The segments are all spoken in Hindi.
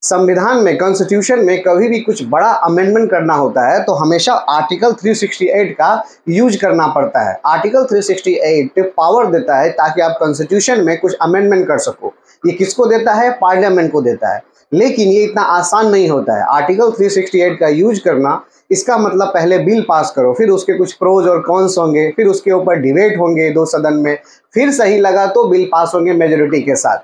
संविधान में, कॉन्स्टिट्यूशन में कभी भी कुछ बड़ा अमेंडमेंट करना होता है तो हमेशा आर्टिकल 368 का यूज करना पड़ता है। आर्टिकल 368 पावर देता है ताकि आप कॉन्स्टिट्यूशन में कुछ अमेंडमेंट कर सको। ये किसको देता है? पार्लियामेंट को देता है। लेकिन ये इतना आसान नहीं होता है। आर्टिकल 368 का यूज करना, इसका मतलब पहले बिल पास करो, फिर उसके कुछ प्रोज और कॉन्स होंगे, फिर उसके ऊपर डिबेट होंगे दो सदन में, फिर सही लगा तो बिल पास होंगे मेजोरिटी के साथ।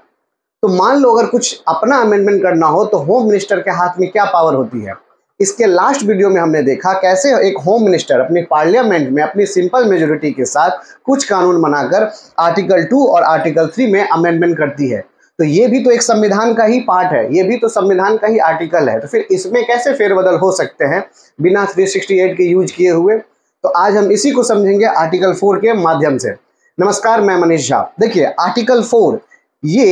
तो मान लो अगर कुछ अपना अमेंडमेंट करना हो तो होम मिनिस्टर के हाथ में क्या पावर होती है। इसके लास्ट वीडियो में हमने देखा कैसे एक होम मिनिस्टर अपनी पार्लियामेंट में अपनी सिंपल मेजोरिटी के साथ कुछ कानून बनाकर आर्टिकल 2 और आर्टिकल 3 में अमेंडमेंट करती है। तो ये भी तो एक संविधान का ही पार्ट है, ये भी तो संविधान का ही आर्टिकल है। तो फिर इसमें कैसे फेरबदल हो सकते हैं बिना 368 के यूज किए हुए? तो आज हम इसी को समझेंगे आर्टिकल 4 के माध्यम से। नमस्कार, मैं मनीष झा। देखिए, आर्टिकल 4 ये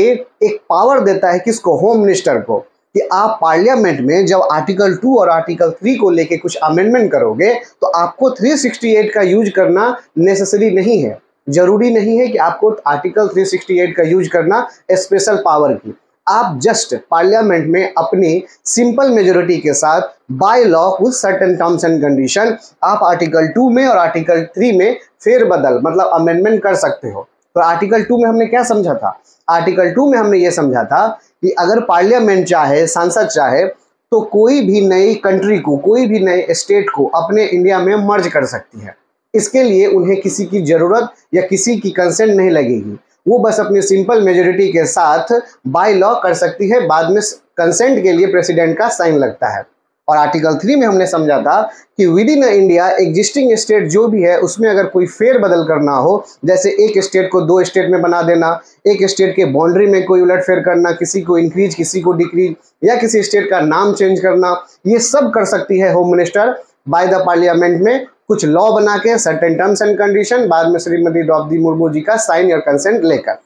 एक पावर देता है किसको? होम मिनिस्टर को, कि आप पार्लियामेंट में जब आर्टिकल 2 और आर्टिकल 3 को लेके कुछ अमेंडमेंट करोगे तो आपको 368 का यूज करना नेसेसरी नहीं है, जरूरी नहीं है कि आपको आर्टिकल 368 का यूज करना स्पेशल पावर की। आप जस्ट पार्लियामेंट में अपनी सिंपल मेजोरिटी के साथ by law with certain terms and condition आप आर्टिकल 2 में और आर्टिकल 3 में फेरबदल मतलब अमेंडमेंट कर सकते हो। तो आर्टिकल 2 में हमने क्या समझा था? आर्टिकल 2 में हमने ये समझा था कि अगर पार्लियामेंट चाहे, सांसद चाहे, तो कोई भी नई कंट्री को, कोई भी नए स्टेट को अपने इंडिया में मर्ज कर सकती है। इसके लिए उन्हें किसी की ज़रूरत या किसी की कंसेंट नहीं लगेगी। वो बस अपनी सिंपल मेजोरिटी के साथ बाय लॉ कर सकती है। बाद में कंसेंट के लिए प्रेसिडेंट का साइन लगता है। और आर्टिकल 3 में हमने समझा था कि with in India existing state जो भी है उसमें अगर कोई फेरबदल करना हो, जैसे एक स्टेट को 2 स्टेट में बना देना, एक स्टेट के बाउंड्री में कोई उलटफेर करना, किसी को इंक्रीज किसी को डिक्रीज, या किसी स्टेट का नाम चेंज करना, ये सब कर सकती है home minister by the parliament में कुछ लॉ बना के सर्टेन टर्म्स एंड कंडीशन, बाद में श्रीमती द्रौपदी मुर्मू जी का साइन और कंसेंट लेकर।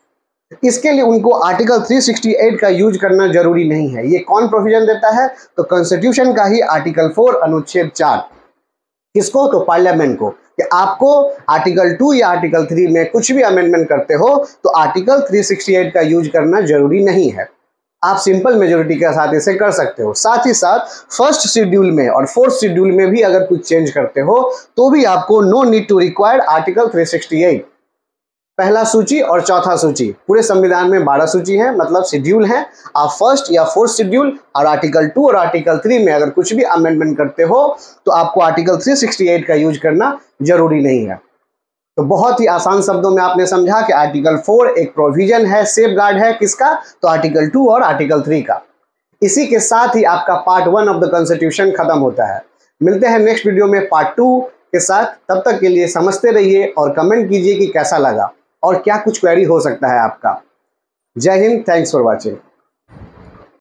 इसके लिए उनको आर्टिकल 368 का यूज करना जरूरी नहीं है। ये कौन प्रोविजन देता है? तो कॉन्स्टिट्यूशन का ही आर्टिकल 4 अनुच्छेद 4। किसको? तो पार्लियामेंट को, कि आपको आर्टिकल 2 या आर्टिकल 3 में कुछ भी अमेंडमेंट करते हो तो आर्टिकल 368 का यूज करना जरूरी नहीं है। आप सिंपल मेजोरिटी के साथ इसे कर सकते हो। साथ ही साथ फर्स्ट शेड्यूल में और फोर्थ शेड्यूल में भी अगर कुछ चेंज करते हो तो भी आपको no need to require article 368। पहला सूची और चौथा सूची, पूरे संविधान में 12 सूची है, मतलब शेड्यूल है। आप फर्स्ट या फोर्थ शेड्यूल और आर्टिकल 2 और आर्टिकल 3 में अगर कुछ भी अमेंडमेंट करते हो तो आपको आर्टिकल 368 का यूज करना जरूरी नहीं है। तो बहुत ही आसान शब्दों में आपने समझा कि आर्टिकल 4 एक प्रोविजन है, सेफ गार्ड है किसका? तो आर्टिकल 2 और आर्टिकल 3 का। इसी के साथ ही आपका पार्ट 1 ऑफ द कॉन्स्टिट्यूशन खत्म होता है। मिलते हैं नेक्स्ट वीडियो में पार्ट 2 के साथ। तब तक के लिए समझते रहिए और कमेंट कीजिए कि कैसा लगा और क्या कुछ क्वेरी हो सकता है आपका। जय हिंद, थैंक्स फॉर वॉचिंग।